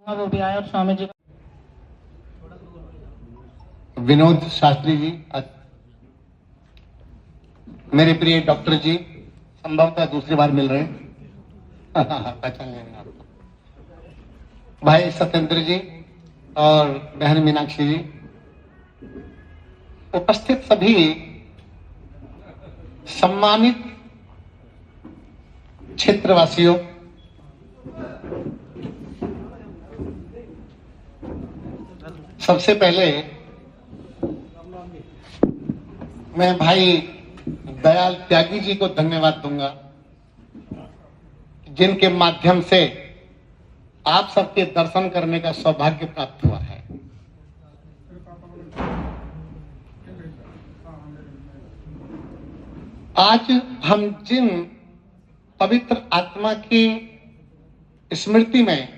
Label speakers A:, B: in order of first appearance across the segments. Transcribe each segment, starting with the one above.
A: वो भी आए और स्वामी जी
B: विनोद शास्त्री जी, मेरे प्रिय डॉक्टर जी, संभवतः दूसरी बार मिल रहे हैं। पहचान लेंगे आपको। भाई सत्येंद्र जी और बहन मीनाक्षी जी, उपस्थित सभी सम्मानित क्षेत्रवासियों, सबसे पहले मैं भाई दयाल त्यागी जी को धन्यवाद दूंगा, जिनके माध्यम से आप सबके दर्शन करने का सौभाग्य प्राप्त हुआ है। आज हम जिन पवित्र आत्मा की स्मृति में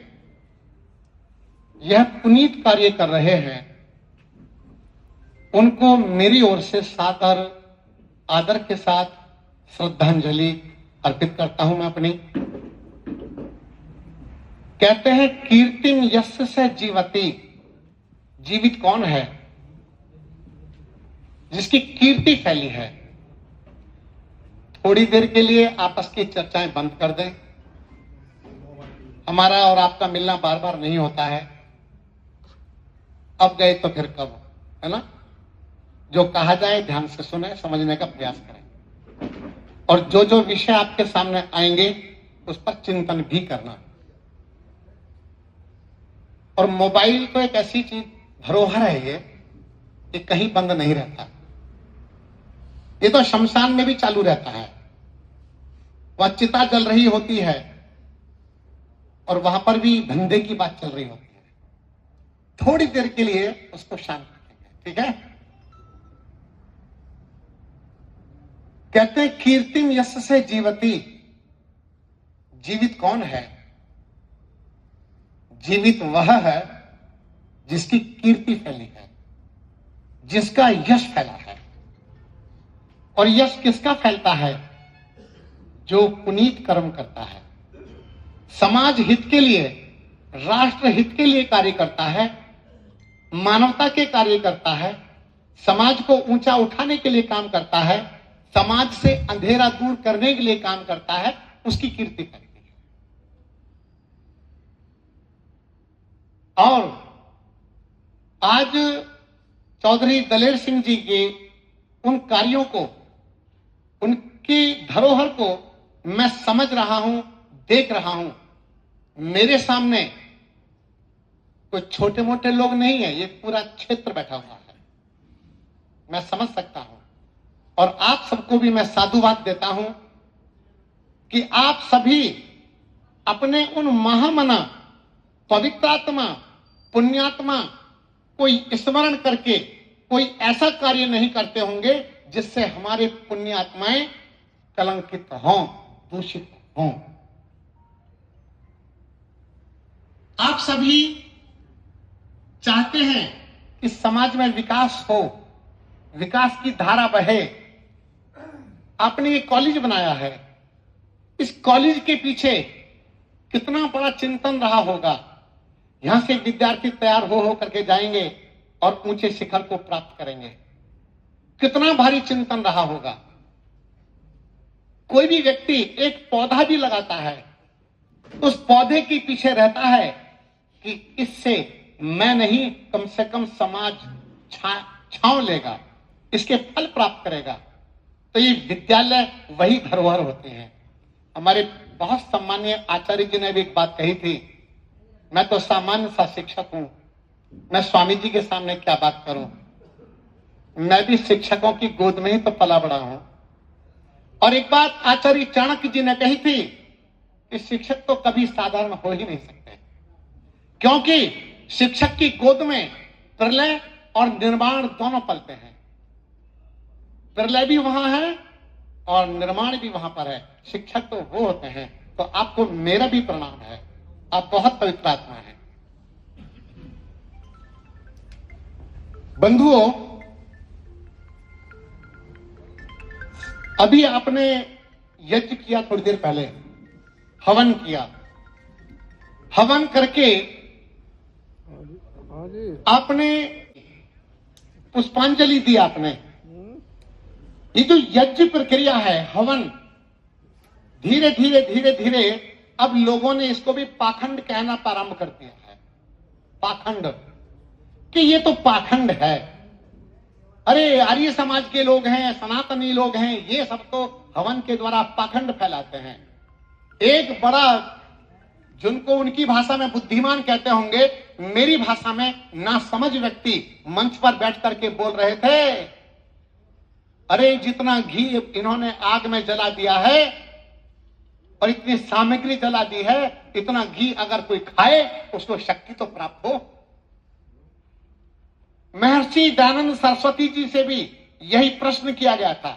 B: यह पुनीत कार्य कर रहे हैं, उनको मेरी ओर से सादर आदर के साथ श्रद्धांजलि अर्पित करता हूं। मैं अपनी, कहते हैं कीर्तिम यस्य से जीवति, जीवित कौन है? जिसकी कीर्ति फैली है। थोड़ी देर के लिए आपस की चर्चाएं बंद कर दें। हमारा और आपका मिलना बार बार नहीं होता है, अब गए तो फिर कब, है ना? जो कहा जाए ध्यान से सुने, समझने का प्रयास करें, और जो जो विषय आपके सामने आएंगे उस पर चिंतन भी करना। और मोबाइल तो एक ऐसी चीज, धरोहर है ये कहीं बंद नहीं रहता। ये तो शमशान में भी चालू रहता है। वह चिता जल रही होती है और वहां पर भी धंधे की बात चल रही होती है। थोड़ी देर के लिए उसको शांत रखेंगे, ठीक है? कहते हैं कीर्तिम यस्य से जीवति, जीवित कौन है? जीवित वह है जिसकी कीर्ति फैली है, जिसका यश फैला है। और यश किसका फैलता है? जो पुनीत कर्म करता है, समाज हित के लिए, राष्ट्र हित के लिए कार्य करता है, मानवता के कार्य करता है, समाज को ऊंचा उठाने के लिए काम करता है, समाज से अंधेरा दूर करने के लिए काम करता है, उसकी कीर्ति फैलती है। और आज चौधरी दलेर सिंह जी के उन कार्यों को, उनकी धरोहर को मैं समझ रहा हूं, देख रहा हूं। मेरे सामने कोई छोटे मोटे लोग नहीं है, ये पूरा क्षेत्र बैठा हुआ है। मैं समझ सकता हूं, और आप सबको भी मैं साधुवाद देता हूं कि आप सभी अपने उन महामना, पवित्रात्मा, पुण्यात्मा कोई स्मरण करके कोई ऐसा कार्य नहीं करते होंगे जिससे हमारे पुण्यात्माएं कलंकित हों, दूषित हों। आप सभी चाहते हैं कि समाज में विकास हो, विकास की धारा बहे। आपने ये कॉलेज बनाया है, इस कॉलेज के पीछे कितना बड़ा चिंतन रहा होगा। यहां से विद्यार्थी तैयार हो करके जाएंगे और ऊंचे शिखर को प्राप्त करेंगे। कितना भारी चिंतन रहा होगा। कोई भी व्यक्ति एक पौधा भी लगाता है, उस पौधे के पीछे रहता है कि इससे मैं नहीं, कम से कम समाज छांव लेगा, इसके फल प्राप्त करेगा। तो ये विद्यालय वही धरोहर होते हैं। हमारे बहुत सम्मानीय आचार्य जी ने भी एक बात कही थी, मैं तो सामान्य सा शिक्षक हूं, मैं स्वामी जी के सामने क्या बात करूं। मैं भी शिक्षकों की गोद में ही तो पला बड़ा हूं। और एक बात आचार्य चाणक्य जी ने कही थी कि शिक्षक तो कभी साधारण हो ही नहीं सकते, क्योंकि शिक्षक की गोद में प्रलय और निर्माण दोनों पलते हैं। प्रलय भी वहां है और निर्माण भी वहां पर है। शिक्षक तो वो होते हैं। तो आपको मेरा भी प्रणाम है, आप बहुत पवित्र आत्मा है। बंधुओं, अभी आपने यज्ञ किया, थोड़ी देर पहले हवन किया। हवन करके आपने पुष्पांजलि दी, आपने ये जो यज्ञ प्रक्रिया है, हवन, धीरे धीरे धीरे धीरे अब लोगों ने इसको भी पाखंड कहना प्रारंभ कर दिया है। पाखंड, कि ये तो पाखंड है, अरे आर्य समाज के लोग हैं, सनातनी लोग हैं, ये सब तो हवन के द्वारा पाखंड फैलाते हैं। एक बड़ा, जिनको उनकी भाषा में बुद्धिमान कहते होंगे, मेरी भाषा में नासमझ व्यक्ति मंच पर बैठ करके बोल रहे थे, अरे जितना घी इन्होंने आग में जला दिया है और इतनी सामग्री जला दी है, इतना घी अगर कोई खाए उसको शक्ति तो प्राप्त हो। महर्षि दयानंद सरस्वती जी से भी यही प्रश्न किया गया था।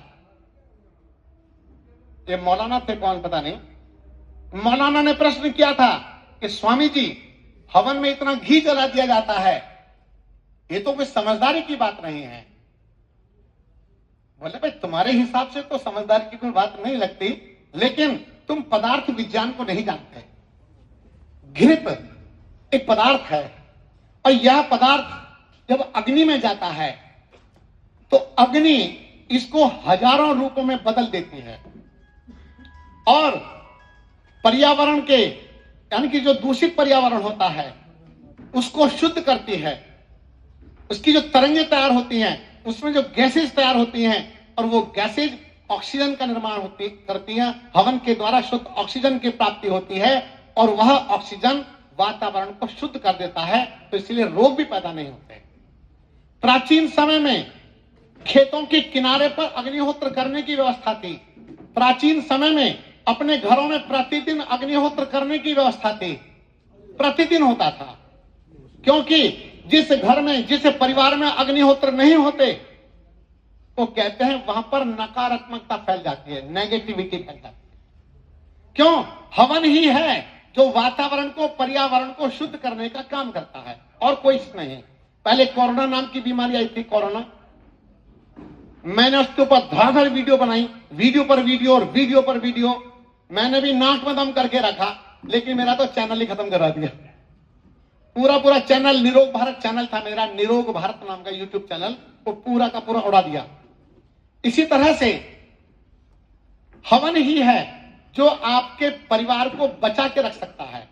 B: ये मौलाना थे कौन पता नहीं, मौलाना ने प्रश्न किया था कि स्वामी जी, हवन में इतना घी जला दिया जाता है, ये तो कोई समझदारी की बात नहीं है। बोले भाई तुम्हारे हिसाब से तो समझदारी की कोई बात नहीं लगती, लेकिन तुम पदार्थ विज्ञान को नहीं जानते। घृत एक पदार्थ है और यह पदार्थ जब अग्नि में जाता है तो अग्नि इसको हजारों रूपों में बदल देती है और पर्यावरण के, यानी कि जो दूषित पर्यावरण होता है उसको शुद्ध करती है। उसकी जो तरंगें तैयार होती हैं, उसमें जो गैसेज तैयार होती हैं, और वो गैसेज ऑक्सीजन का निर्माण करती हैं। हवन के द्वारा शुद्ध ऑक्सीजन की प्राप्ति होती है और वह ऑक्सीजन वातावरण को शुद्ध कर देता है, तो इसलिए रोग भी पैदा नहीं होते। प्राचीन समय में खेतों के किनारे पर अग्निहोत्र करने की व्यवस्था थी। प्राचीन समय में अपने घरों में प्रतिदिन अग्निहोत्र करने की व्यवस्था थी, प्रतिदिन होता था। क्योंकि जिस घर में, जिस परिवार में अग्निहोत्र नहीं होते, वो कहते हैं वहां पर नकारात्मकता फैल जाती है, नेगेटिविटी फैल जाती है। क्यों? हवन ही है जो वातावरण को, पर्यावरण को शुद्ध करने का काम करता है, और कोई नहीं। पहले कोरोना नाम की बीमारी आई थी, कोरोना, मैंने उसके ऊपर धड़ाधड़ वीडियो बनाई, वीडियो पर वीडियो और वीडियो पर वीडियो। मैंने भी नाक में दम करके रखा, लेकिन मेरा तो चैनल ही खत्म करा दिया। पूरा चैनल, निरोग भारत चैनल था मेरा, निरोग भारत नाम का यूट्यूब चैनल, वो पूरा का पूरा उड़ा दिया। इसी तरह से हवन ही है जो आपके परिवार को बचा के रख सकता है।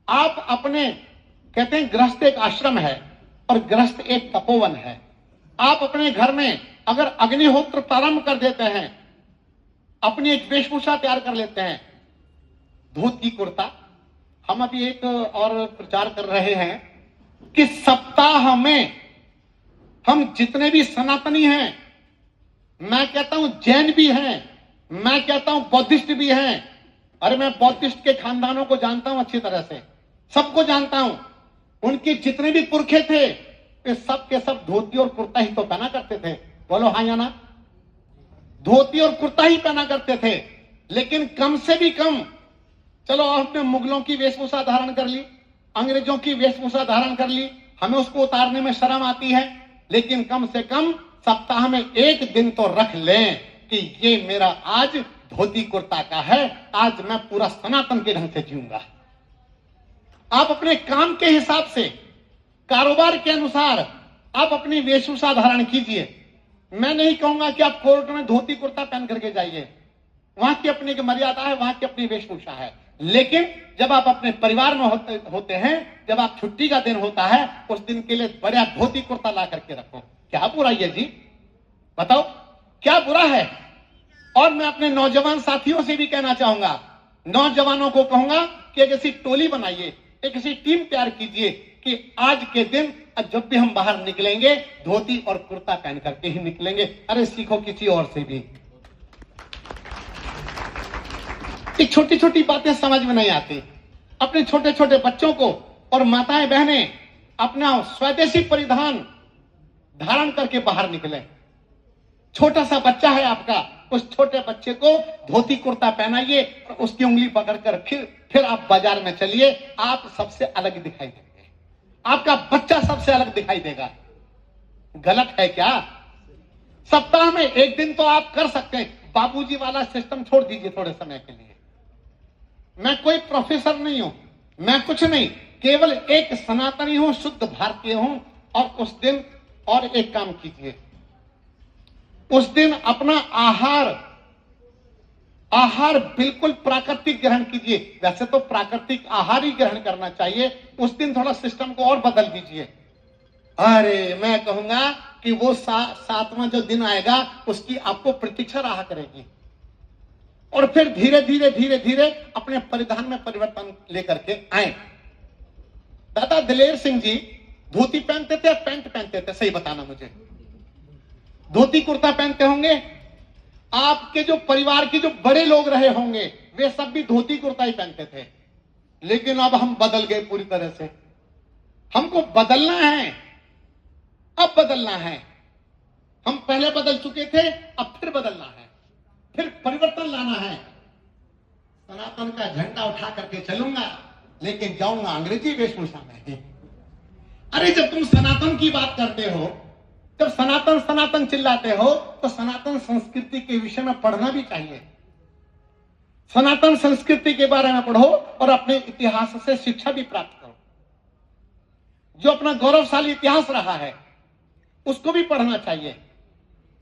B: आप अपने, कहते हैं गृहस्थ एक आश्रम है और गृहस्थ एक तपोवन है। आप अपने घर में अगर अग्निहोत्र प्रारंभ कर देते हैं, अपनी एक वेशभूषा तैयार कर लेते हैं, धोती कुर्ता। हम अभी एक और प्रचार कर रहे हैं कि सप्ताह में हम जितने भी सनातनी हैं, मैं कहता हूं जैन भी हैं, मैं कहता हूं बौद्धिस्ट भी हैं। अरे मैं बौद्धिस्ट के खानदानों को जानता हूं अच्छी तरह से, सबको जानता हूं। उनके जितने भी पुरखे थे वे सब के सब धोती और कुर्ता ही तो पहना करते थे। बोलो हाँ या ना? धोती और कुर्ता ही पहना करते थे। लेकिन कम से भी कम, चलो आपने मुगलों की वेशभूषा धारण कर ली, अंग्रेजों की वेशभूषा धारण कर ली, हमें उसको उतारने में शर्म आती है, लेकिन कम से कम सप्ताह में एक दिन तो रख लें कि ये मेरा आज धोती कुर्ता का है, आज मैं पूरा सनातन के ढंग से जीऊंगा। आप अपने काम के हिसाब से, कारोबार के अनुसार आप अपनी वेशभूषा धारण कीजिए। मैं नहीं कहूंगा कि आप कोर्ट में धोती कुर्ता पहन करके जाइए, वहां की अपनी एक मर्यादा है, वहां की अपनी वेशभूषा है। लेकिन जब आप अपने परिवार में होते हैं, जब आप छुट्टी का दिन होता है, उस दिन के लिए बढ़िया धोती कुर्ता ला करके रखो। क्या बुराई है जी? बताओ क्या बुरा है? और मैं अपने नौजवान साथियों से भी कहना चाहूंगा, नौजवानों को कहूंगा कि एक ऐसी टोली बनाइए, एक ऐसी टीम तैयार कीजिए कि आज के दिन जब भी हम बाहर निकलेंगे धोती और कुर्ता पहन करके ही निकलेंगे। अरे सीखो किसी और से भी। ये छोटी छोटी बातें समझ में नहीं आती। अपने छोटे छोटे बच्चों को और माताएं बहनें अपना स्वदेशी परिधान धारण करके बाहर निकले। छोटा सा बच्चा है आपका, उस छोटे बच्चे को धोती कुर्ता पहनाइए और उसकी उंगली पकड़कर फिर आप बाजार में चलिए, आप सबसे अलग दिखाई देंगे, आपका बच्चा सबसे अलग दिखाई देगा। गलत है क्या? सप्ताह में एक दिन तो आप कर सकते हैं। बाबूजी वाला सिस्टम छोड़ दीजिए थोड़े समय के लिए। मैं कोई प्रोफेसर नहीं हूं, मैं कुछ नहीं केवल एक सनातनी हो, शुद्ध भारतीय हो। और उस दिन और एक काम कीजिए, उस दिन अपना आहार बिल्कुल प्राकृतिक ग्रहण कीजिए। वैसे तो प्राकृतिक आहार ही ग्रहण करना चाहिए, उस दिन थोड़ा सिस्टम को और बदल दीजिए। अरे मैं कहूंगा कि वो सातवां जो दिन आएगा उसकी आपको प्रतीक्षा रहा करेगी। और फिर धीरे धीरे धीरे धीरे अपने परिधान में परिवर्तन लेकर के आए। दादा दिलेर सिंह जी धोती पहनते थे या पैंट पहनते थे? सही बताना मुझे। धोती कुर्ता पहनते होंगे। आपके जो परिवार के जो बड़े लोग रहे होंगे वे सब भी धोती कुर्ता ही पहनते थे। लेकिन अब हम बदल गए पूरी तरह से। हमको बदलना है, अब बदलना है। हम पहले बदल चुके थे, अब फिर बदलना है, फिर परिवर्तन लाना है। सनातन का झंडा उठा करके चलूंगा, लेकिन जाऊंगा अंग्रेजी वेशभूषा में। अरे जब तुम सनातन की बात करते हो, जब सनातन सनातन चिल्लाते हो, तो सनातन संस्कृति के विषय में पढ़ना भी चाहिए। सनातन संस्कृति के बारे में पढ़ो और अपने इतिहास से शिक्षा भी प्राप्त करो। जो अपना गौरवशाली इतिहास रहा है उसको भी पढ़ना चाहिए।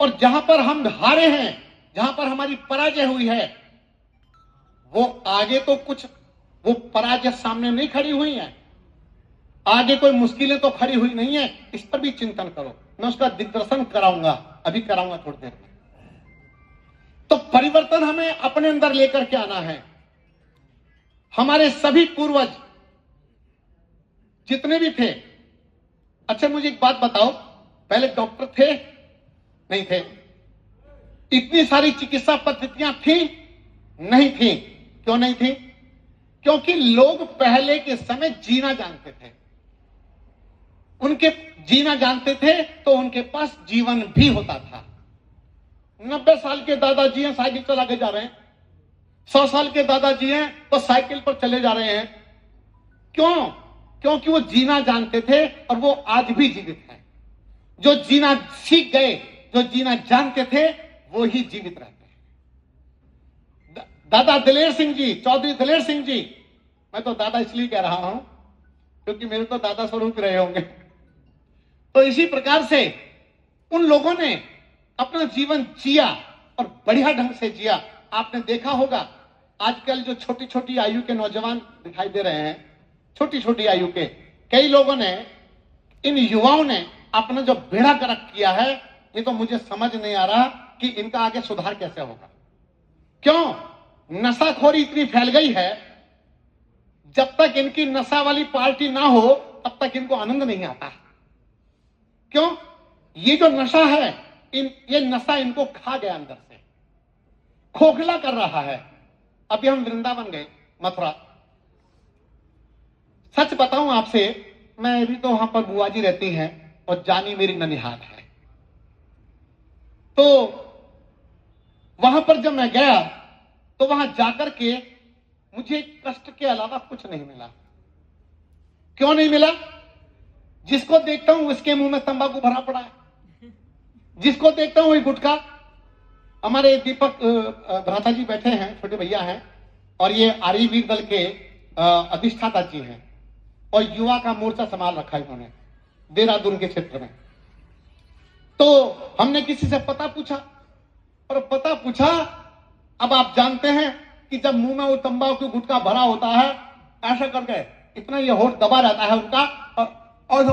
B: और जहां पर हम हारे हैं, जहां पर हमारी पराजय हुई है, वो आगे तो कुछ वो पराजय सामने नहीं खड़ी हुई है, आगे कोई मुश्किलें तो खड़ी हुई नहीं है। इस पर भी चिंतन करो। मैं उसका दिग्दर्शन कराऊंगा, अभी कराऊंगा थोड़ी देर में। तो परिवर्तन हमें अपने अंदर लेकर के आना है। हमारे सभी पूर्वज जितने भी थे, अच्छा मुझे एक बात बताओ, पहले डॉक्टर थे? नहीं थे। इतनी सारी चिकित्सा पद्धतियां थी? नहीं थी। क्यों नहीं थी? क्योंकि लोग पहले के समय जीना जानते थे। उनके जीना जानते थे तो उनके पास जीवन भी होता था। 90 साल के दादाजी हैं, साइकिल चला के जा रहे हैं। 100 साल के दादाजी हैं तो साइकिल पर चले जा रहे हैं। क्यों? क्योंकि वो जीना जानते थे और वो आज भी जीवित हैं। जो जीना सीख गए, जो जीना जानते थे, वो ही जीवित रहते हैं। दादा दिलेर सिंह जी, चौधरी दिलेर सिंह जी, मैं तो दादा इसलिए कह रहा हूं क्योंकि मेरे तो दादा स्वरूप रहे होंगे। तो इसी प्रकार से उन लोगों ने अपना जीवन जिया और बढ़िया ढंग से जिया। आपने देखा होगा आजकल जो छोटी छोटी आयु के नौजवान दिखाई दे रहे हैं, छोटी छोटी आयु के, कई लोगों ने, इन युवाओं ने अपना जो बेड़ा गर्क किया है, ये तो मुझे समझ नहीं आ रहा कि इनका आगे सुधार कैसे होगा। क्यों? नशाखोरी इतनी फैल गई है, जब तक इनकी नशा वाली पार्टी ना हो तब तक इनको आनंद नहीं आता। क्यों? ये जो नशा है, ये नशा इनको खा गया, अंदर से खोखला कर रहा है। अभी हम वृंदावन गए, मथुरा। सच बताऊं आपसे, मैं अभी तो वहां पर बुआ जी रहती हैं और जानी मेरी ननिहाल है। तो वहां पर जब मैं गया तो वहां जाकर के मुझे कष्ट के अलावा कुछ नहीं मिला। क्यों नहीं मिला? जिसको देखता हूं उसके मुंह में तंबाकू भरा पड़ा है, जिसको देखता हूं वही गुटखा। हमारे दीपक भ्राता जी बैठे हैं, छोटे भैया हैं, और ये आर्य वीर दल के अधिष्ठाता जी हैं, और युवा का मोर्चा संभाल रखा है उन्होंने देहरादून के क्षेत्र में। तो हमने किसी से पता पूछा, और पता पूछा, अब आप जानते हैं कि जब मुंह में वो तंबाकू गुटखा भरा होता है, ऐसा करके इतना ये होठ दबा रहता है उनका, और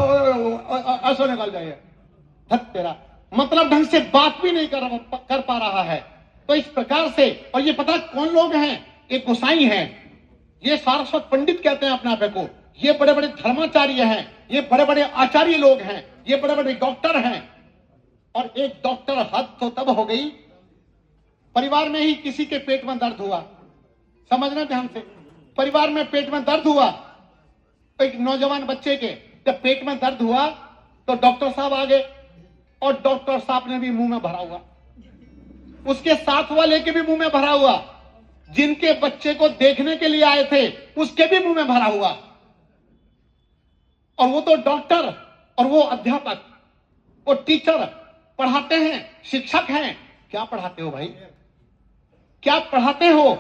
B: ऐसा निकल जाए, धत तेरा, मतलब ढंग से बात भी नहीं कर पा रहा है। तो इस प्रकार से, और ये पता कौन लोग हैं? एक गोसाई हैं, ये सारस्वत पंडित कहते हैं अपने आप को, ये बड़े बड़े धर्माचार्य हैं, ये बड़े बड़े आचार्य लोग हैं, ये बड़े बड़े डॉक्टर हैं। और एक डॉक्टर, हद तो तब हो गई, परिवार में ही किसी के पेट में दर्द हुआ, समझना ध्यान से, परिवार में पेट में दर्द हुआ, तो एक नौजवान बच्चे के जब पेट में दर्द हुआ तो डॉक्टर साहब आ गए, और डॉक्टर साहब ने भी मुंह में भरा हुआ, उसके साथ वाले के भी मुंह में भरा हुआ, जिनके बच्चे को देखने के लिए आए थे उसके भी मुंह में भरा हुआ। और वो तो डॉक्टर, और वो अध्यापक, वो टीचर, पढ़ाते हैं, शिक्षक हैं। क्या पढ़ाते हो भाई? क्या पढ़ाते हो?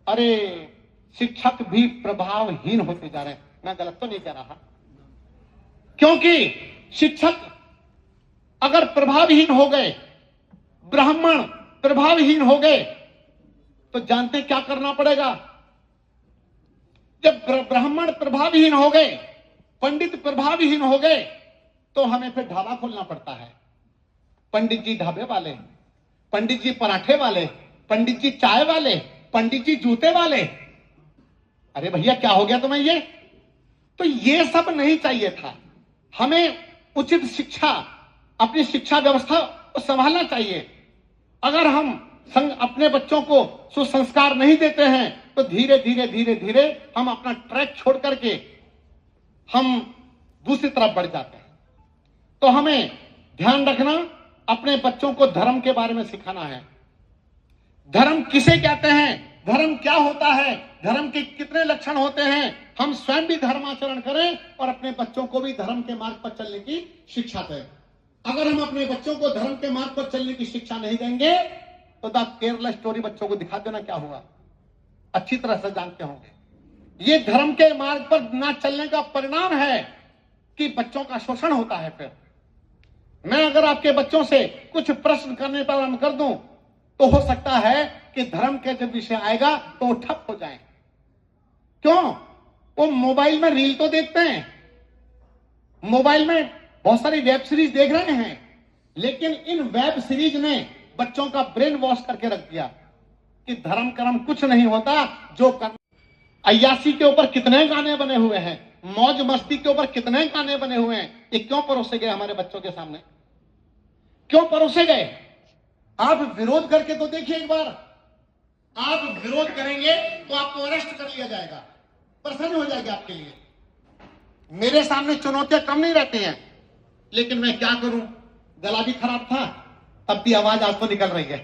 B: अरे शिक्षक भी प्रभावहीन होते जा रहे हैं। मैं गलत तो नहीं कह रहा। क्योंकि शिक्षक अगर प्रभावहीन हो गए, ब्राह्मण प्रभावहीन हो गए, तो जानते क्या करना पड़ेगा? जब ब्राह्मण प्रभावहीन हो गए, पंडित प्रभावहीन हो गए, तो हमें फिर ढाबा खोलना पड़ता है। पंडित जी ढाबे वाले, पंडित जी पराठे वाले, पंडित जी चाय वाले, पंडित जी जूते वाले। अरे भैया क्या हो गया तुम्हें ये? तो ये सब नहीं चाहिए था। हमें उचित शिक्षा, अपनी शिक्षा व्यवस्था को संभालना चाहिए। अगर हम अपने बच्चों को सुसंस्कार नहीं देते हैं तो धीरे धीरे धीरे धीरे हम अपना ट्रैक छोड़ करके हम दूसरी तरफ बढ़ जाते हैं। तो हमें ध्यान रखना, अपने बच्चों को धर्म के बारे में सिखाना है। धर्म किसे कहते हैं, धर्म क्या होता है, धर्म के कितने लक्षण होते हैं। हम स्वयं भी धर्माचरण करें और अपने बच्चों को भी धर्म के मार्ग पर चलने की शिक्षा दें। अगर हम अपने बच्चों को धर्म के मार्ग पर चलने की शिक्षा नहीं देंगे तो द केरला स्टोरी बच्चों को दिखा देना क्या हुआ, अच्छी तरह से जानते होंगे। ये धर्म के मार्ग पर ना चलने का परिणाम है कि बच्चों का शोषण होता है। फिर मैं अगर आपके बच्चों से कुछ प्रश्न करने पर प्रारंभ कर दूं तो हो सकता है कि धर्म के जब विषय आएगा तो वो ठप हो जाए। क्यों? वो मोबाइल में रील तो देखते हैं, मोबाइल में बहुत सारी वेब सीरीज देख रहे हैं, लेकिन इन वेब सीरीज ने बच्चों का ब्रेन वॉश करके रख दिया कि धर्म कर्म कुछ नहीं होता, जो कर। अय्यासी के ऊपर कितने गाने बने हुए हैं, मौज मस्ती के ऊपर कितने गाने बने हुए हैं, ये क्यों परोसे गए हमारे बच्चों के सामने? क्यों परोसे गए? आप विरोध करके तो देखिए एक बार। आप विरोध करेंगे तो आपको अरेस्ट कर लिया जाएगा, परेशानी हो जाएगी आपके लिए। मेरे सामने चुनौतियां कम नहीं रहती हैं, लेकिन मैं क्या करूं, गला भी खराब था, तब भी आवाज आज तो निकल रही है।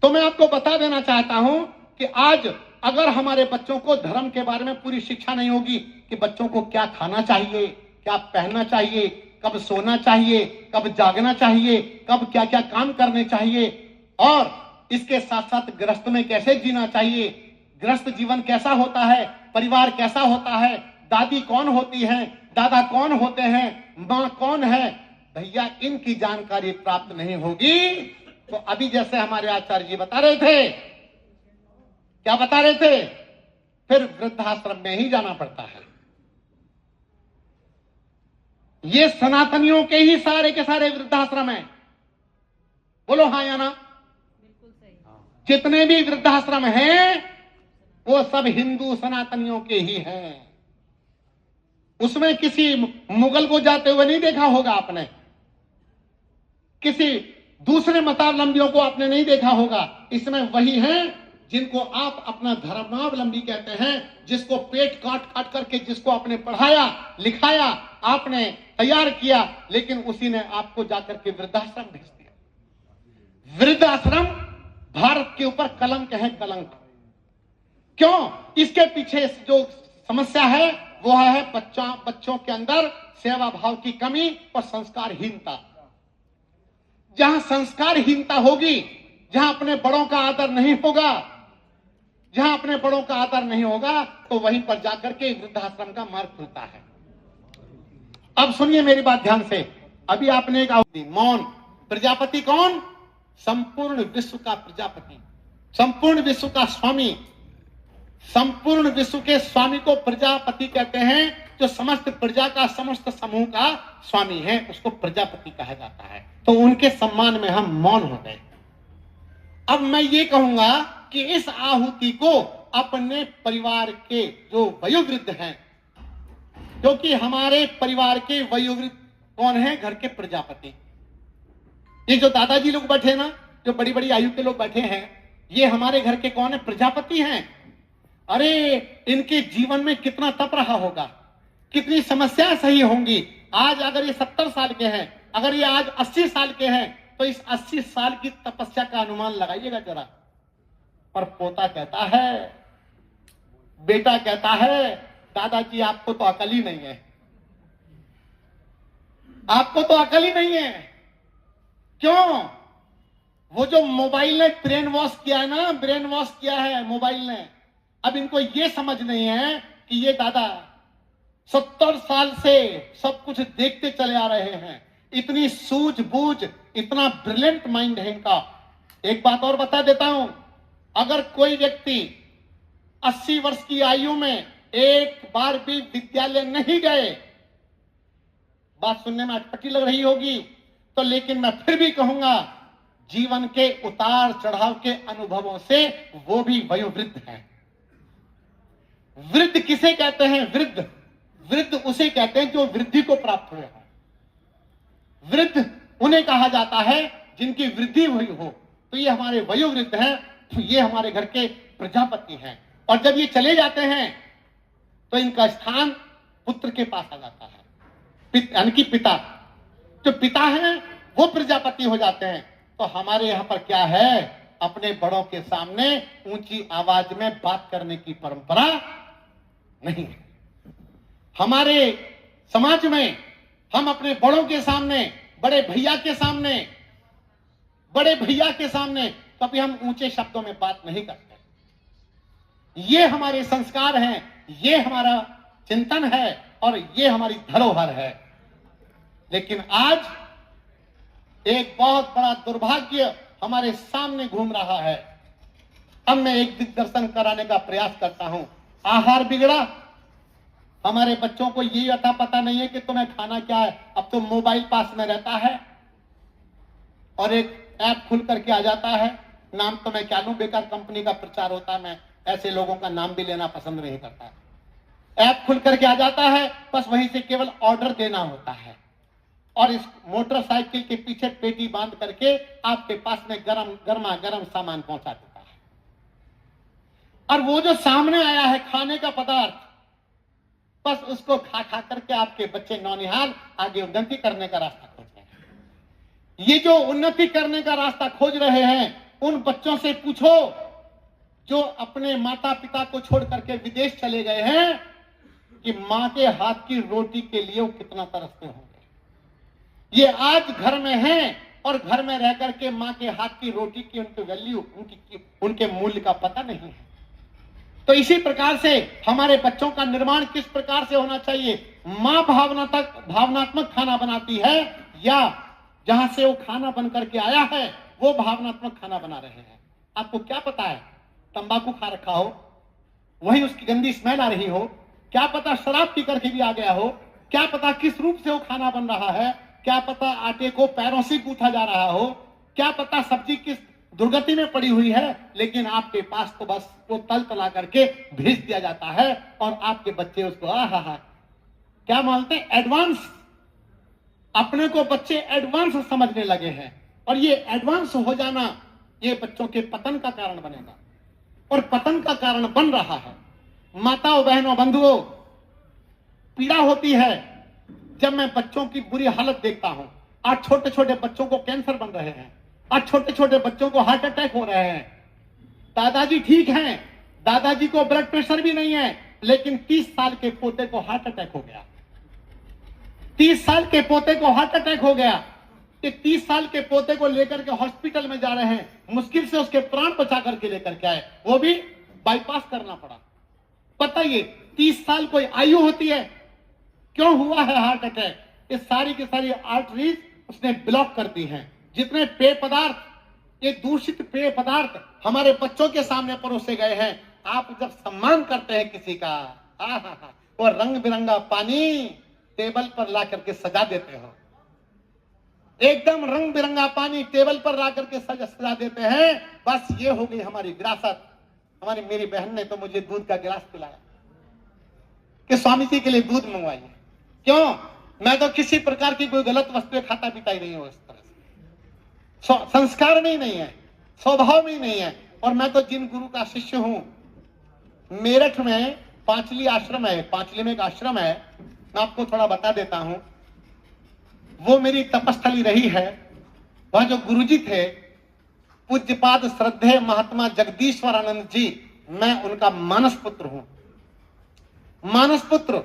B: तो मैं आपको बता देना चाहता हूं कि आज अगर हमारे बच्चों को धर्म के बारे में पूरी शिक्षा नहीं होगी कि बच्चों को क्या खाना चाहिए, क्या पहनना चाहिए, कब सोना चाहिए, कब जागना चाहिए, कब क्या क्या काम करने चाहिए, और इसके साथ साथ गृहस्थ में कैसे जीना चाहिए, गृहस्थ जीवन कैसा होता है, परिवार कैसा होता है, दादी कौन होती है, दादा कौन होते हैं, मां कौन है, भैया इनकी जानकारी प्राप्त नहीं होगी तो अभी जैसे हमारे आचार्य जी बता रहे थे, क्या बता रहे थे, फिर वृद्धाश्रम में ही जाना पड़ता है। ये सनातनियों के ही सारे के सारे वृद्धाश्रम हैं। बोलो हाँ या ना?
A: बिल्कुल सही।
B: जितने भी वृद्धाश्रम हैं वो सब हिंदू सनातनियों के ही हैं। उसमें किसी मुगल को जाते हुए नहीं देखा होगा आपने, किसी दूसरे मतावलंबियों को आपने नहीं देखा होगा। इसमें वही हैं जिनको आप अपना धर्मावलंबी कहते हैं, जिसको पेट काट काट करके जिसको आपने पढ़ाया लिखाया, आपने तैयार किया, लेकिन उसी ने आपको जाकर के वृद्धाश्रम भेज दिया। वृद्धाश्रम भारत के ऊपर कलंक है, कलंक। क्यों? इसके पीछे जो समस्या है वो है बच्चों के अंदर सेवा भाव की कमी और संस्कारहीनता। जहां संस्कारहीनता होगी, जहां अपने बड़ों का आदर नहीं होगा, जहां अपने बड़ों का आदर नहीं होगा, तो वहीं पर जाकर के वृद्धाश्रम का मार्ग खुलता है। अब सुनिए मेरी बात ध्यान से। अभी आपने एक मौन प्रजापति कौन? संपूर्ण विश्व का प्रजापति, संपूर्ण विश्व का स्वामी। संपूर्ण विश्व के स्वामी को प्रजापति कहते हैं। जो समस्त प्रजा का, समस्त समूह का स्वामी है, उसको प्रजापति कहा जाता है। तो उनके सम्मान में हम मौन हो गए। अब मैं ये कहूंगा कि इस आहुति को अपने परिवार के जो वयोवृद्ध हैं, क्योंकि हमारे परिवार के वयोवृद्ध कौन है? घर के प्रजापति। ये जो दादाजी लोग बैठे ना, जो बड़ी बड़ी आयु के लोग बैठे हैं, ये हमारे घर के कौन है? प्रजापति हैं। अरे इनके जीवन में कितना तप रहा होगा, कितनी समस्याएं सही होंगी। आज अगर ये 70 साल के हैं, अगर ये आज 80 साल के हैं, तो इस 80 साल की तपस्या का अनुमान लगाइएगा जरा। और पोता कहता है, बेटा कहता है, दादाजी आपको तो अकल ही नहीं है, आपको तो अकल ही नहीं है। क्यों? वो जो मोबाइल ने ब्रेन वॉश किया है ना, ब्रेन वॉश किया है मोबाइल ने। अब इनको ये समझ नहीं है कि ये दादा 70 साल से सब कुछ देखते चले आ रहे हैं। इतनी सूझबूझ, इतना ब्रिलियंट माइंड है इनका। एक बात और बता देता हूं, अगर कोई व्यक्ति 80 वर्ष की आयु में एक बार भी विद्यालय नहीं गए, बात सुनने में अटपटी लग रही होगी तो, लेकिन मैं फिर भी कहूंगा जीवन के उतार चढ़ाव के अनुभवों से वो भी वयोवृद्ध हैं। वृद्ध किसे कहते हैं? वृद्ध वृद्ध उसे कहते हैं जो वृद्धि को प्राप्त हुए हो। वृद्ध उन्हें कहा जाता है जिनकी वृद्धि हुई हो। तो ये हमारे वयोवृद्ध हैं, तो ये हमारे घर के प्रजापति हैं। और जब ये चले जाते हैं तो इनका स्थान पुत्र के पास आ जाता है, यानी कि पिता। जो पिता हैं वो प्रजापति हो जाते हैं। तो हमारे यहां पर क्या है? अपने बड़ों के सामने ऊंची आवाज में बात करने की परंपरा नहीं है। हमारे समाज में हम अपने बड़ों के सामने, बड़े भैया के सामने कभी हम ऊंचे शब्दों में बात नहीं करते। ये हमारे संस्कार हैं, ये हमारा चिंतन है और ये हमारी धरोहर है। लेकिन आज एक बहुत बड़ा दुर्भाग्य हमारे सामने घूम रहा है। अब मैं एक दिग्दर्शन कराने का प्रयास करता हूं। आहार बिगड़ा, हमारे बच्चों को ये अता पता नहीं है कि तुम्हें खाना क्या है। अब तो मोबाइल पास में रहता है और एक ऐप खुल करके आ जाता है। नाम तो मैं क्या लूं, बेकार कंपनी का प्रचार होता है, मैं ऐसे लोगों का नाम भी लेना पसंद नहीं करता। ऐप खुल करके आ जाता है, बस वहीं से केवल ऑर्डर देना होता है और इस मोटरसाइकिल के पीछे पेटी बांध करके आपके पास में गर्मा गर्म सामान पहुंचा देता है। और वो जो सामने आया है खाने का पदार्थ, बस उसको खा खा करके आपके बच्चे नौनिहाल आगे उन्नति करने का रास्ता खोज रहे हैं। ये जो उन्नति करने का रास्ता खोज रहे हैं, उन बच्चों से पूछो जो अपने माता पिता को छोड़ करके विदेश चले गए हैं कि मां के हाथ की रोटी के लिए वो कितना तरसते होंगे। ये आज घर में हैं और घर में रह करके मां के हाथ की रोटी की उनकी वैल्यू, उनके मूल्य का पता नहीं है। तो इसी प्रकार से हमारे बच्चों का निर्माण किस प्रकार से होना चाहिए? मां भावनात्मक खाना बनाती है या जहां से वो खाना बन करके आया है वो भावनात्मक खाना बना रहे हैं? आपको क्या पता है? तंबाकू खा रखा हो, वही उसकी गंदी स्मेल आ रही हो, क्या पता शराब पी करके भी आ गया हो, क्या पता किस रूप से वो खाना बन रहा है, क्या पता आटे को पैरों से गूंथा जा रहा हो, क्या पता सब्जी किस दुर्गति में पड़ी हुई है, लेकिन आपके पास तो बस वो तला करके भेज दिया जाता है और आपके बच्चे उसको क्या मानते हैं? एडवांस। अपने को बच्चे एडवांस समझने लगे हैं और ये एडवांस हो जाना ये बच्चों के पतन का कारण बनेगा और पतन का कारण बन रहा है। माताओं, बहनों, बंधुओं, पीड़ा होती है जब मैं बच्चों की बुरी हालत देखता हूं। आज छोटे छोटे बच्चों को कैंसर बन रहे हैं, आज छोटे छोटे बच्चों को हार्ट अटैक हो रहे हैं। दादाजी ठीक हैं, दादाजी को ब्लड प्रेशर भी नहीं है, लेकिन 30 साल के पोते को हार्ट अटैक हो गया। 30 साल के पोते को हार्ट अटैक हो गया कि 30 साल के पोते को लेकर के हॉस्पिटल में जा रहे हैं, मुश्किल से उसके प्राण बचा करके लेकर के आए, वो भी बाईपास करना पड़ा। बताइए 30 साल कोई आयु होती है? क्यों हुआ है हार्ट अटैक? ये सारी की सारी आर्टरीज उसने ब्लॉक कर दी हैं। जितने पेय पदार्थ, ये दूषित पेय पदार्थ हमारे बच्चों के सामने परोसे गए हैं। आप जब सम्मान करते हैं किसी का, वो रंग बिरंगा पानी टेबल पर ला करके सजा देते हो, एकदम रंग बिरंगा पानी टेबल पर ला करके सजा देते हैं। बस ये हो गई हमारी विरासत। मेरी बहन ने तो मुझे दूध का गिलास पिलाया कि स्वामी जी के लिए दूध मंगवाइए। क्यों? मैं तो किसी प्रकार की कोई गलत वस्तु खाता पीता ही नहीं हूं। इस तरह से संस्कार में ही नहीं है, स्वभाव में ही नहीं है। और मैं तो जिन गुरु का शिष्य हूं, मेरठ में पांचली आश्रम है, पांचली में एक आश्रम है, मैं आपको थोड़ा बता देता हूं। वो मेरी तपस्थली रही है। वहां जो गुरुजी थे पूज्यपाद श्रद्धेय महात्मा जगदीश्वर आनंद जी, मैं उनका मानस पुत्र हूं। मानस पुत्र,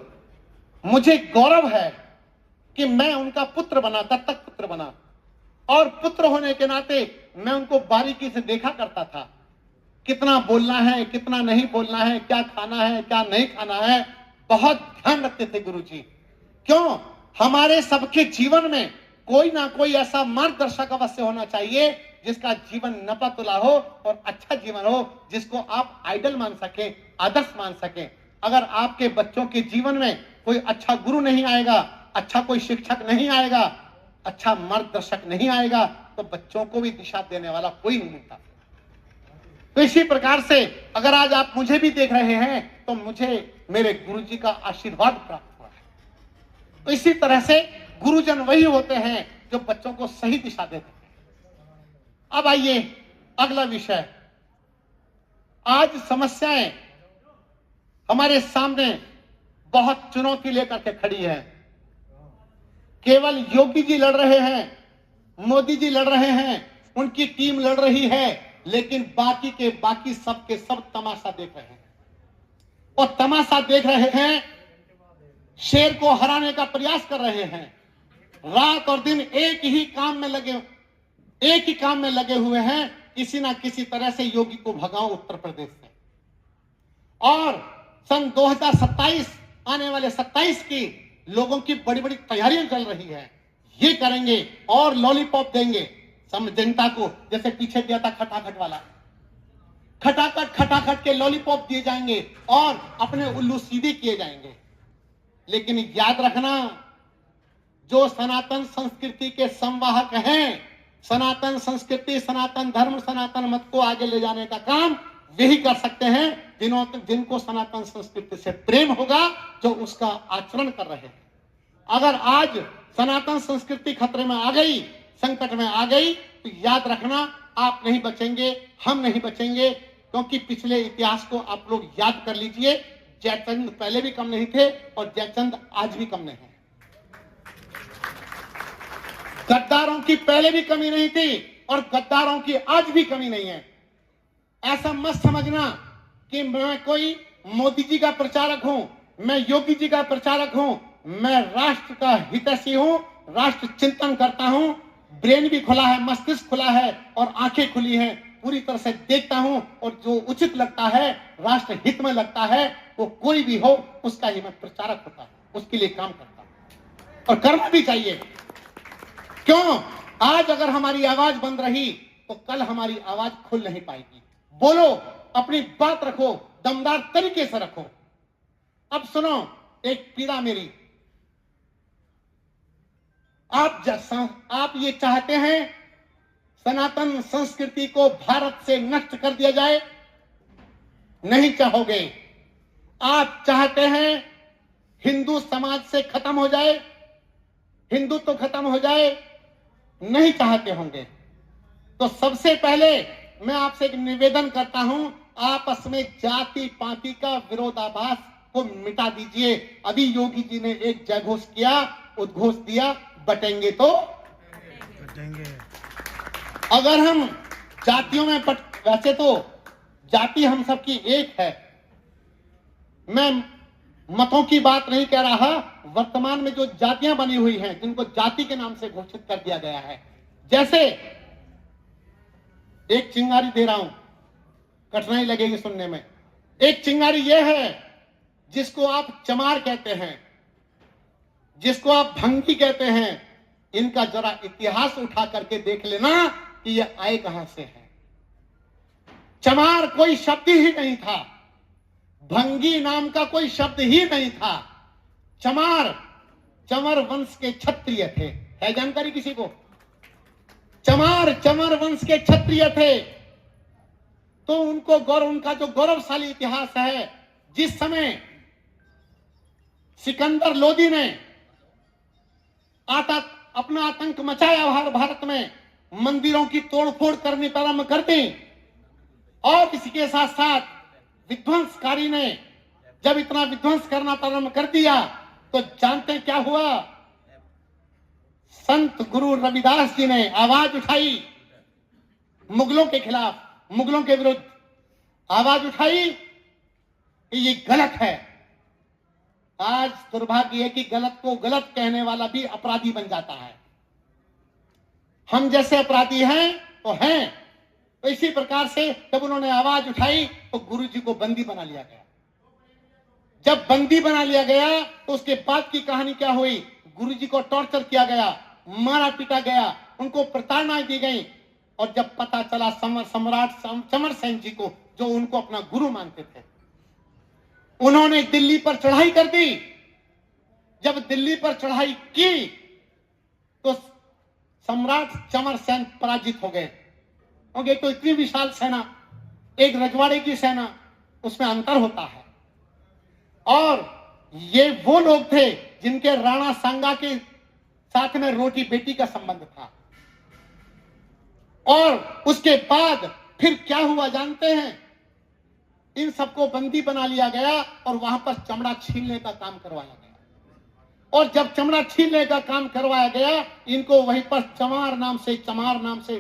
B: मुझे गौरव है कि मैं उनका पुत्र बना, दत्तक पुत्र बना। और पुत्र होने के नाते मैं उनको बारीकी से देखा करता था, कितना बोलना है, कितना नहीं बोलना है, क्या खाना है, क्या नहीं खाना है। बहुत ध्यान रखते थे गुरुजी। क्यों? हमारे सबके जीवन में कोई ना कोई ऐसा मार्गदर्शक अवश्य होना चाहिए जिसका जीवन नपतुला हो और अच्छा जीवन हो, जिसको आप आइडल मान सके, आदर्श मान सके। अगर आपके बच्चों के जीवन में कोई अच्छा गुरु नहीं आएगा, अच्छा कोई शिक्षक नहीं आएगा, अच्छा मार्गदर्शक नहीं आएगा, तो बच्चों को भी दिशा देने वाला कोई नहीं मिलता। तो इसी प्रकार से अगर आज आप मुझे भी देख रहे हैं तो मुझे मेरे गुरुजी का आशीर्वाद प्राप्त हुआ है। तो इसी तरह से गुरुजन वही होते हैं जो बच्चों को सही दिशा देते हैं। अब आइए अगला विषय। आज समस्याएं हमारे सामने बहुत चुनौती लेकर के खड़ी है। केवल योगी जी लड़ रहे हैं, मोदी जी लड़ रहे हैं, उनकी टीम लड़ रही है, लेकिन बाकी के बाकी सब के सब तमाशा देख रहे हैं। और तमाशा देख रहे हैं, शेर को हराने का प्रयास कर रहे हैं। रात और दिन एक ही काम में लगे हुए हैं, किसी ना किसी तरह से योगी को भगाओ उत्तर प्रदेश से। और सन 2027 आने वाले 27 की लोगों की बड़ी बड़ी तैयारियां चल रही है। ये करेंगे और लॉलीपॉप देंगे जनता को, जैसे पीछे दिया था खटाखट वाला। खटाखट के लॉलीपॉप दिए जाएंगे और अपने उल्लू सीधे किए जाएंगे। लेकिन याद रखना, जो सनातन संस्कृति के संवाहक हैं, सनातन संस्कृति, सनातन धर्म, सनातन मत को आगे ले जाने का काम वही कर सकते हैं जिनको सनातन संस्कृति से प्रेम होगा, जो उसका आचरण कर रहे हैं। अगर आज सनातन संस्कृति खतरे में आ गई, संकट में आ गई, तो याद रखना आप नहीं बचेंगे, हम नहीं बचेंगे। क्योंकि पिछले इतिहास को आप लोग याद कर लीजिए, जयचंद पहले भी कम नहीं थे और जयचंद आज भी कम नहीं है। गद्दारों की पहले भी कमी नहीं थी और गद्दारों की आज भी कमी नहीं है। ऐसा मत समझना कि मैं कोई मोदी जी का प्रचारक हूं, मैं योगी जी का प्रचारक हूं। मैं राष्ट्र का हितैषी हूं, राष्ट्र चिंतन करता हूं। ब्रेन भी खुला है, मस्तिष्क खुला है और आंखें खुली हैं, पूरी तरह से देखता हूं। और जो उचित लगता है, राष्ट्र हित में लगता है, वो कोई भी हो उसका ही मैं प्रचारक होता हूं, उसके लिए काम करता हूं और करना भी चाहिए। क्यों? आज अगर हमारी आवाज बंद रही तो कल हमारी आवाज खुल नहीं पाएगी। बोलो, अपनी बात रखो, दमदार तरीके से रखो। अब सुनो एक पीड़ा मेरी। आप ये चाहते हैं सनातन संस्कृति को भारत से नष्ट कर दिया जाए? नहीं चाहोगे। आप चाहते हैं हिंदू समाज से खत्म हो जाए, हिंदुत्व खत्म हो जाए? नहीं चाहते होंगे। तो सबसे पहले मैं आपसे एक निवेदन करता हूं, आपस में जाति पाति का विरोधाभास को मिटा दीजिए। अभी योगी जी ने एक जयघोष किया, उद्घोष दिया, बटेंगे तो बटेंगे। अगर हम जातियों में वैसे तो जाति हम सबकी एक है। मैं मतों की बात नहीं कह रहा, वर्तमान में जो जातियां बनी हुई हैं, जिनको जाति के नाम से घोषित कर दिया गया है। जैसे एक चिंगारी दे रहा हूं, कठिनाई लगेगी सुनने में। एक चिंगारी यह है जिसको आप चमार कहते हैं, जिसको आप भंगी कहते हैं। इनका जरा इतिहास उठा करके देख लेना कि ये आए कहां से है। चमार कोई शब्द ही नहीं था, भंगी नाम का कोई शब्द ही नहीं था। चमर वंश के क्षत्रिय थे। है जानकारी किसी को? चमर वंश के क्षत्रिय थे। तो उनका जो गौरवशाली इतिहास है, जिस समय सिकंदर लोदी ने अपना आतंक मचाया भारत में, मंदिरों की तोड़फोड़ करनी प्रारंभ कर दी, और इसके साथ साथ विध्वंसकारी ने जब इतना विध्वंस करना प्रारंभ कर दिया, तो जानते क्या हुआ? संत गुरु रविदास जी ने आवाज उठाई मुगलों के खिलाफ, मुगलों के विरुद्ध आवाज उठाई कि ये गलत है। आज दुर्भाग्य है कि गलत को गलत कहने वाला भी अपराधी बन जाता है। हम जैसे अपराधी हैं तो हैं। तो इसी प्रकार से जब उन्होंने आवाज उठाई तो गुरु जी को बंदी बना लिया गया। जब बंदी बना लिया गया तो उसके बाद की कहानी क्या हुई? गुरुजी को टॉर्चर किया गया, मारा पीटा गया, उनको प्रताड़ना दी गई। और जब पता चला सम्राट चमर सेन जी को, जो उनको अपना गुरु मानते थे, उन्होंने दिल्ली पर चढ़ाई कर दी। जब दिल्ली पर चढ़ाई की तो सम्राट चमर सेन पराजित हो गए। क्योंकि तो इतनी विशाल सेना, एक रजवाड़े की सेना, उसमें अंतर होता है। और ये वो लोग थे जिनके राणा सांगा के साथ में रोटी बेटी का संबंध था। और उसके बाद फिर क्या हुआ जानते हैं? इन सबको बंदी बना लिया गया और वहां पर चमड़ा छीलने का काम करवाया गया। और जब चमड़ा छीलने का काम करवाया गया, इनको वहीं पर चमार नाम से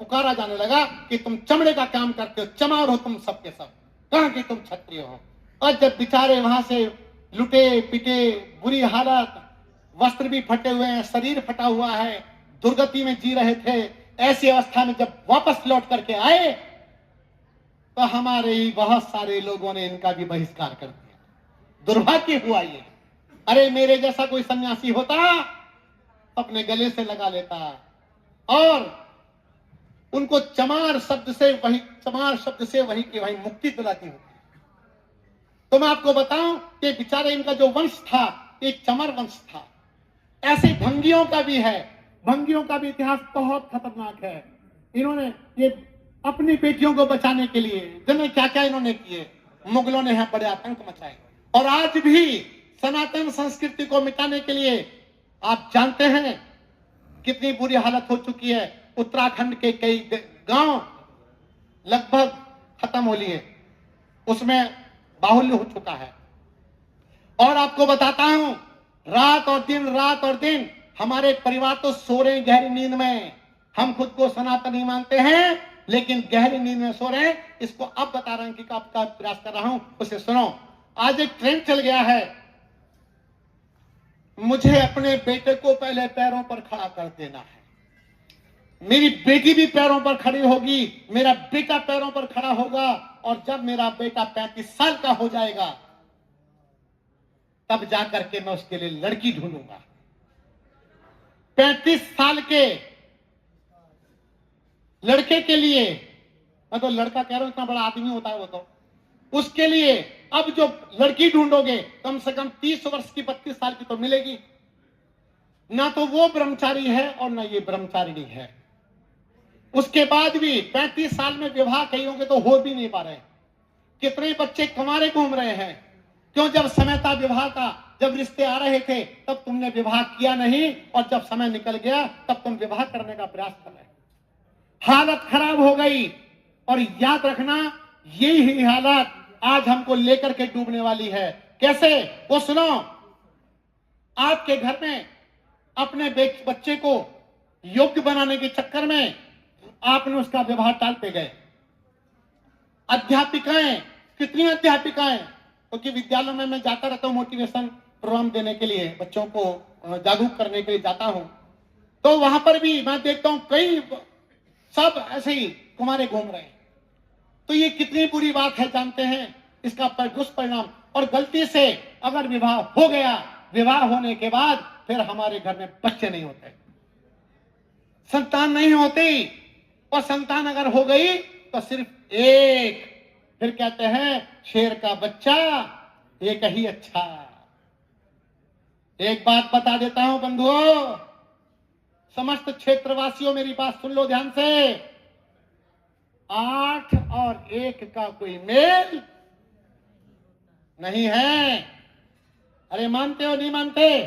B: पुकारा जाने लगा कि तुम चमड़े का काम करते हो, चमार हो तुम सबके सब, कहां कि तुम क्षत्रिय हो। और जब बेचारे वहां से लुटे पिटे, बुरी हालत, वस्त्र भी फटे हुए हैं, शरीर फटा हुआ है, दुर्गति में जी रहे थे, ऐसी अवस्था में जब वापस लौट करके आए तो हमारे ही बहुत सारे लोगों ने इनका भी बहिष्कार कर दिया। दुर्भाग्य हुआ ये। अरे मेरे जैसा कोई सन्यासी होता अपने गले से लगा लेता और उनको चमार शब्द से वही की वही मुक्ति दिलाती होती। तो मैं आपको बताऊं कि बेचारे इनका जो वंश था एक चमर वंश था। ऐसे भंगियों का भी है। भंगियों का भी इतिहास बहुत खतरनाक है। इन्होंने ये अपनी बेटियों को बचाने के लिए जाने क्या क्या इन्होंने किए। मुगलों ने यहाँ बड़े आतंक मचाए। और आज भी सनातन संस्कृति को मिटाने के लिए आप जानते हैं कितनी बुरी हालत हो चुकी है। उत्तराखंड के कई गांव लगभग खत्म हो लिए, उसमें बाहुल्य हो चुका है। और आपको बताता हूं, रात और दिन हमारे परिवार तो सो रहे हैं गहरी नींद में। हम खुद को सनातनी मानते हैं लेकिन गहरी नींद में सो रहे हैं। इसको अब बता रहा हूं कि आपका प्रयास कर रहा हूं, उसे सुनो। आज एक ट्रेंड चल गया है, मुझे अपने बेटे को पहले पैरों पर खड़ा कर देना है, मेरी बेटी भी पैरों पर खड़ी होगी, मेरा बेटा पैरों पर खड़ा होगा, और जब मेरा बेटा 35 साल का हो जाएगा तब जाकर के मैं उसके लिए लड़की ढूंढूंगा। 35 साल के लड़के के लिए, मैं तो लड़का कह रहा हूं, इतना बड़ा आदमी होता है वो तो, उसके लिए अब जो लड़की ढूंढोगे कम से कम 30 वर्ष की 32 साल की तो मिलेगी। ना तो वो ब्रह्मचारी है और ना ये ब्रह्मचारिणी है। उसके बाद भी 35 साल में विवाह कई होंगे तो हो भी नहीं पा रहे। कितने बच्चे कुंवारे घूम रहे हैं। क्यों? जब समय था विवाह का, जब रिश्ते आ रहे थे तब तुमने विवाह किया नहीं, और जब समय निकल गया तब तुम विवाह करने का प्रयास कर रहे। हालत खराब हो गई। और याद रखना, यही हालत आज हमको लेकर के डूबने वाली है। कैसे? वो सुनो, आपके घर में अपने बच्चे को योग्य बनाने के चक्कर में आपने उसका विवाह टालते गए। अध्यापिकाएं, कितनी अध्यापिकाएं, क्योंकि विद्यालयों में मैं जाता रहता हूं मोटिवेशन प्रोग्राम देने के लिए, बच्चों को जागरूक करने के लिए जाता हूं, तो वहां पर भी मैं देखता हूं कई सब ऐसे ही कुमारे घूम रहे हैं। तो ये कितनी बुरी बात है जानते हैं? इसका दुष्परिणाम। और गलती से अगर विवाह हो गया, विवाह होने के बाद फिर हमारे घर में बच्चे नहीं होते, संतान नहीं होती, और संतान अगर हो गई तो सिर्फ एक, फिर कहते हैं शेर का बच्चा एक ही अच्छा। एक बात बता देता हूं बंधुओं, समस्त क्षेत्रवासियों मेरी बात सुन लो ध्यान से। 8 और 1 का कोई मेल नहीं है। अरे मानते हो नहीं मानते?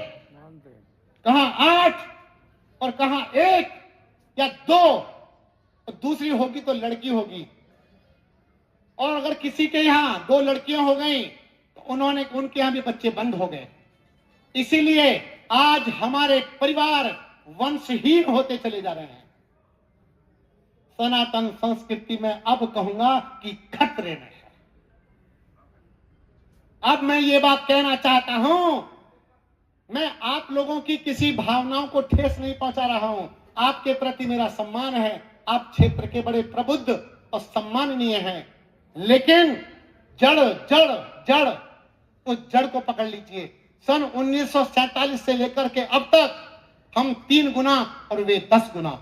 B: कहां 8 और कहां 1 या 2? तो दूसरी होगी तो लड़की होगी। और अगर किसी के यहां 2 लड़कियां हो गई तो उनके यहां भी बच्चे बंद हो गए। इसीलिए आज हमारे परिवार वंशहीन होते चले जा रहे हैं। सनातन संस्कृति में अब कहूंगा कि खतरे में है। अब मैं ये बात कहना चाहता हूं, मैं आप लोगों की किसी भावनाओं को ठेस नहीं पहुंचा रहा हूं। आपके प्रति मेरा सम्मान है, आप क्षेत्र के बड़े प्रबुद्ध और सम्माननीय हैं, लेकिन जड़ जड़ जड़ तो जड़ को पकड़ लीजिए। सन 1947 से लेकर के अब तक हम 3 गुना और वे 10 गुना।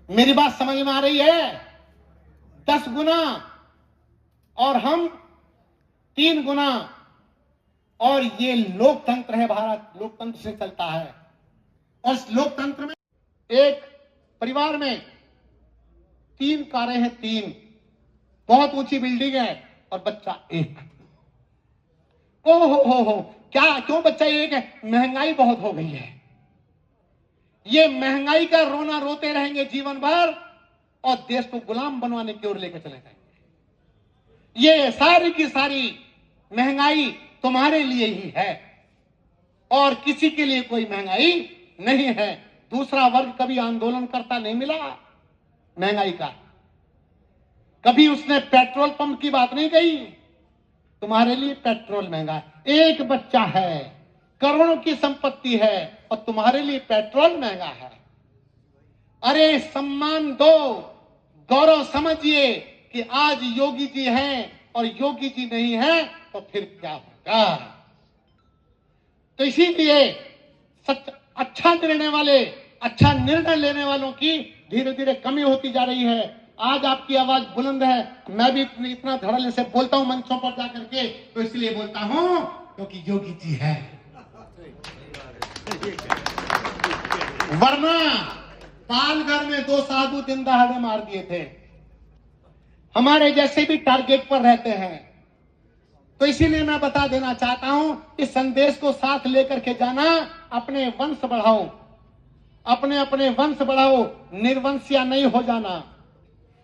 B: मेरी बात समझ में आ रही है? 10 गुना और हम 3 गुना। और ये लोकतंत्र है, भारत लोकतंत्र से चलता है। और इस लोकतंत्र में एक परिवार में 3 कारें हैं, 3 बहुत ऊंची बिल्डिंग है और बच्चा 1। ओ हो, क्या क्यों बच्चा 1 है? महंगाई बहुत हो गई है। ये महंगाई का रोना रोते रहेंगे जीवन भर और देश को गुलाम बनवाने की ओर लेकर चले जाएंगे। ये सारी की सारी महंगाई तुम्हारे लिए ही है और किसी के लिए कोई महंगाई नहीं है। दूसरा वर्ग कभी आंदोलन करता नहीं मिला महंगाई का। कभी उसने पेट्रोल पंप की बात नहीं कही। तुम्हारे लिए पेट्रोल महंगा है। 1 बच्चा है, करोड़ों की संपत्ति है और तुम्हारे लिए पेट्रोल महंगा है। अरे सम्मान दो, गौरव समझिए कि आज योगी जी हैं और योगी जी नहीं है तो फिर क्या होगा। तो इसीलिए अच्छा निर्णय लेने वालों की धीरे धीरे कमी होती जा रही है। आज आपकी आवाज बुलंद है, मैं भी इतना धड़ल्ले से बोलता हूं मंचों पर जाकर के, तो इसलिए बोलता हूं क्योंकि योगी जी है। वरना पालघर में 2 साधु दिन दहाड़े मार दिए थे। हमारे जैसे भी टारगेट पर रहते हैं। तो इसीलिए मैं बता देना चाहता हूं, इस संदेश को साथ लेकर के जाना। अपने वंश बढ़ाओ, अपने वंश बढ़ाओ, निर्वंशिया नहीं हो जाना।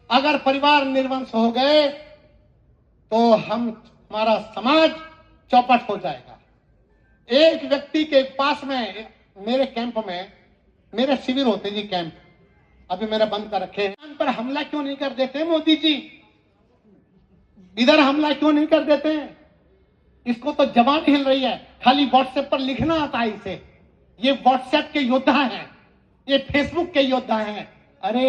B: अगर परिवार निर्वंश हो गए तो हमारा समाज चौपट हो जाएगा। एक व्यक्ति के पास में, मेरे कैंप में, मेरे शिविर होते जी कैंप, अभी मेरा बंद कर रखे हैं। पर हमला क्यों नहीं कर देते मोदी जी? इधर हमला क्यों नहीं कर देते? इसको तो जबान हिल रही है, खाली व्हाट्सएप पर लिखना आता है इसे। ये व्हाट्सएप के योद्धा हैं, ये फेसबुक के योद्धा हैं। अरे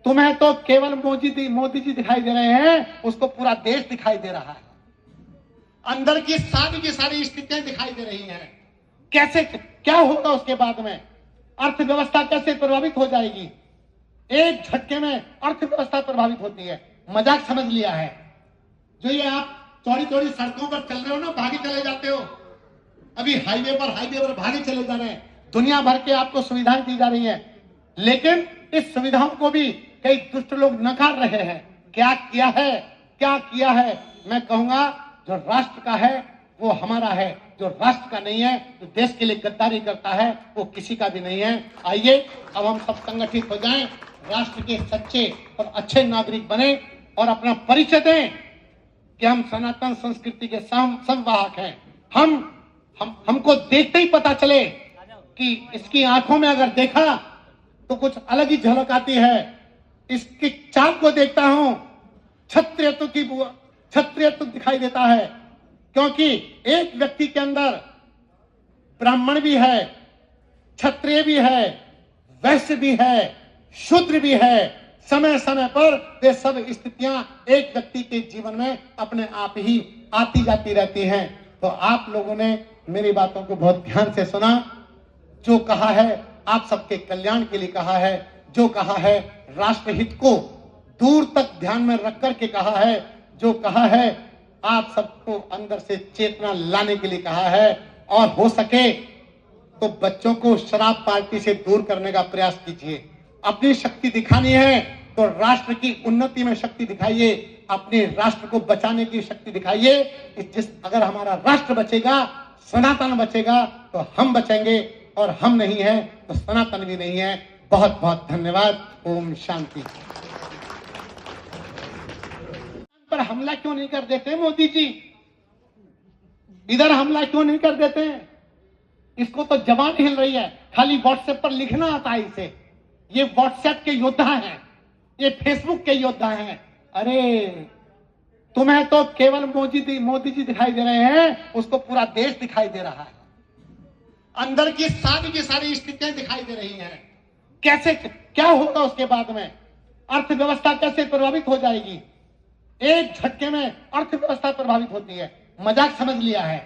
B: तुम्हें तो केवल मोदी जी दिखाई दे रहे हैं, उसको पूरा देश दिखाई दे रहा है। अंदर की सारी स्थितियां दिखाई दे रही हैं। कैसे क्या होगा उसके बाद में? अर्थव्यवस्था कैसे प्रभावित हो जाएगी? एक झटके में अर्थव्यवस्था प्रभावित होती है। मजाक समझ लिया है। जो ये आप चौड़ी चौड़ी सड़कों पर चल रहे हो ना, भागे चले जाते हो। अभी हाईवे पर भागे चले जा रहे हैं। दुनिया भर के आपको सुविधाएं दी जा रही हैं, लेकिन इस सुविधाओं को भी कई दुष्ट लोग नकार रहे हैं। क्या किया है? मैं कहूंगा जो राष्ट्र का है वो हमारा है, जो राष्ट्र का नहीं है, जो देश के लिए गद्दारी करता है, वो किसी का भी नहीं है। आइए अब हम सब संगठित हो जाएं, राष्ट्र के सच्चे और अच्छे नागरिक बने और अपना परिचय दें कि हम सनातन संस्कृति के संवाहक हैं। हमको देखते ही पता चले कि इसकी आंखों में अगर देखा तो कुछ अलग ही झलक आती है। इसकी चाल को देखता हूं, क्षत्रियत्व दिखाई देता है, क्योंकि एक व्यक्ति के अंदर ब्राह्मण भी है, क्षत्रिय भी है, वैश्य भी है, शूद्र भी है। समय समय पर वे सब स्थितियां एक व्यक्ति के जीवन में अपने आप ही आती जाती रहती हैं। तो आप लोगों ने मेरी बातों को बहुत ध्यान से सुना। जो कहा है आप सबके कल्याण के लिए कहा है, जो कहा है राष्ट्र हित को दूर तक ध्यान में रख करके कहा है, जो कहा है आप सबको अंदर से चेतना लाने के लिए कहा है। और हो सके तो बच्चों को शराब पार्टी से दूर करने का प्रयास कीजिए। अपनी शक्ति दिखानी है तो राष्ट्र की उन्नति में शक्ति दिखाइए, अपने राष्ट्र को बचाने की शक्ति दिखाइए। अगर हमारा राष्ट्र बचेगा, सनातन बचेगा तो हम बचेंगे, और हम नहीं है तो सनातन भी नहीं है। बहुत बहुत धन्यवाद। ओम शांति। पर हमला क्यों नहीं कर देते मोदी जी? इधर हमला क्यों नहीं कर देते? इसको तो जबान हिल रही है, खाली व्हाट्सएप पर लिखना आता है इसे। ये व्हाट्सएप के योद्धा हैं, ये फेसबुक के योद्धा हैं। अरे तुम्हें तो केवल मोदी जी दिखाई दे रहे हैं, उसको पूरा देश दिखाई दे रहा है। अंदर की सारी स्थितियां दिखाई दे रही हैं। कैसे क्या होगा उसके बाद में? अर्थव्यवस्था कैसे प्रभावित हो जाएगी? एक झटके में अर्थव्यवस्था प्रभावित होती है। मजाक समझ लिया है।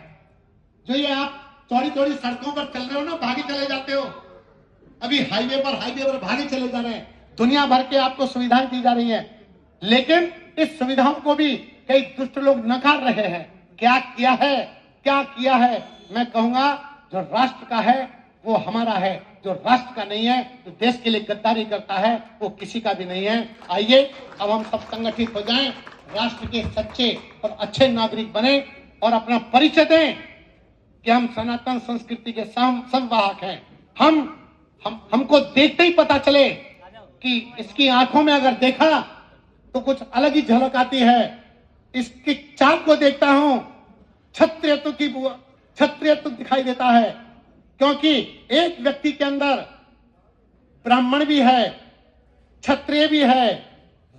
B: जो ये आप चौड़ी चौड़ी सड़कों पर चल रहे हो ना, भागे चले जाते हो, अभी हाईवे पर भागे चले जा रहे हैं, दुनिया भर के आपको सुविधाएं दी जा रही हैं, लेकिन इस सुविधाओं को भी कई दुष्ट लोग नकार रहे हैं। क्या किया है? मैं कहूंगा जो राष्ट्र का है वो हमारा है, जो राष्ट्र का नहीं है, जो देश के लिए गद्दारी करता है, वो किसी का भी नहीं है। आइए अब हम सब संगठित हो जाएं, राष्ट्र के सच्चे और अच्छे नागरिक बने और अपना परिचय दें कि हम सनातन संस्कृति के संवाहक हैं। हमको देखते ही पता चले कि इसकी आंखों में अगर देखा तो कुछ अलग ही झलक आती है। इसकी चाल को देखता हूं, क्षत्रियत्व दिखाई देता है, क्योंकि एक व्यक्ति के अंदर ब्राह्मण भी है, क्षत्रिय भी है,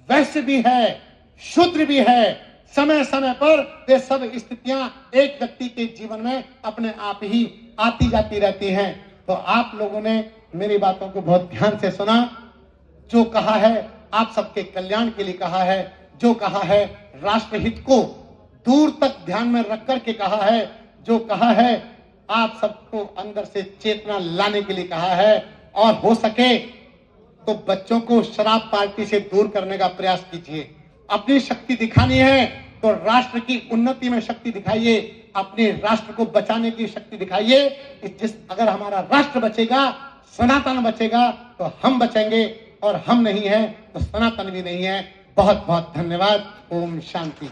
B: वैश्य भी है, शूद्र भी है। समय समय पर वे सब स्थितियां एक व्यक्ति के जीवन में अपने आप ही आती जाती रहती हैं। तो आप लोगों ने मेरी बातों को बहुत ध्यान से सुना। जो कहा है आप सबके कल्याण के लिए कहा है, जो कहा है राष्ट्र हित को दूर तक ध्यान में रख करके कहा है, जो कहा है आप सबको अंदर से चेतना लाने के लिए कहा है। और हो सके तो बच्चों को शराब पार्टी से दूर करने का प्रयास कीजिए। अपनी शक्ति दिखानी है तो राष्ट्र की उन्नति में शक्ति दिखाइए, अपने राष्ट्र को बचाने की शक्ति दिखाइए। अगर हमारा राष्ट्र बचेगा, सनातन बचेगा तो हम बचेंगे, और हम नहीं है तो सनातन भी नहीं है। बहुत बहुत धन्यवाद। ओम शांति।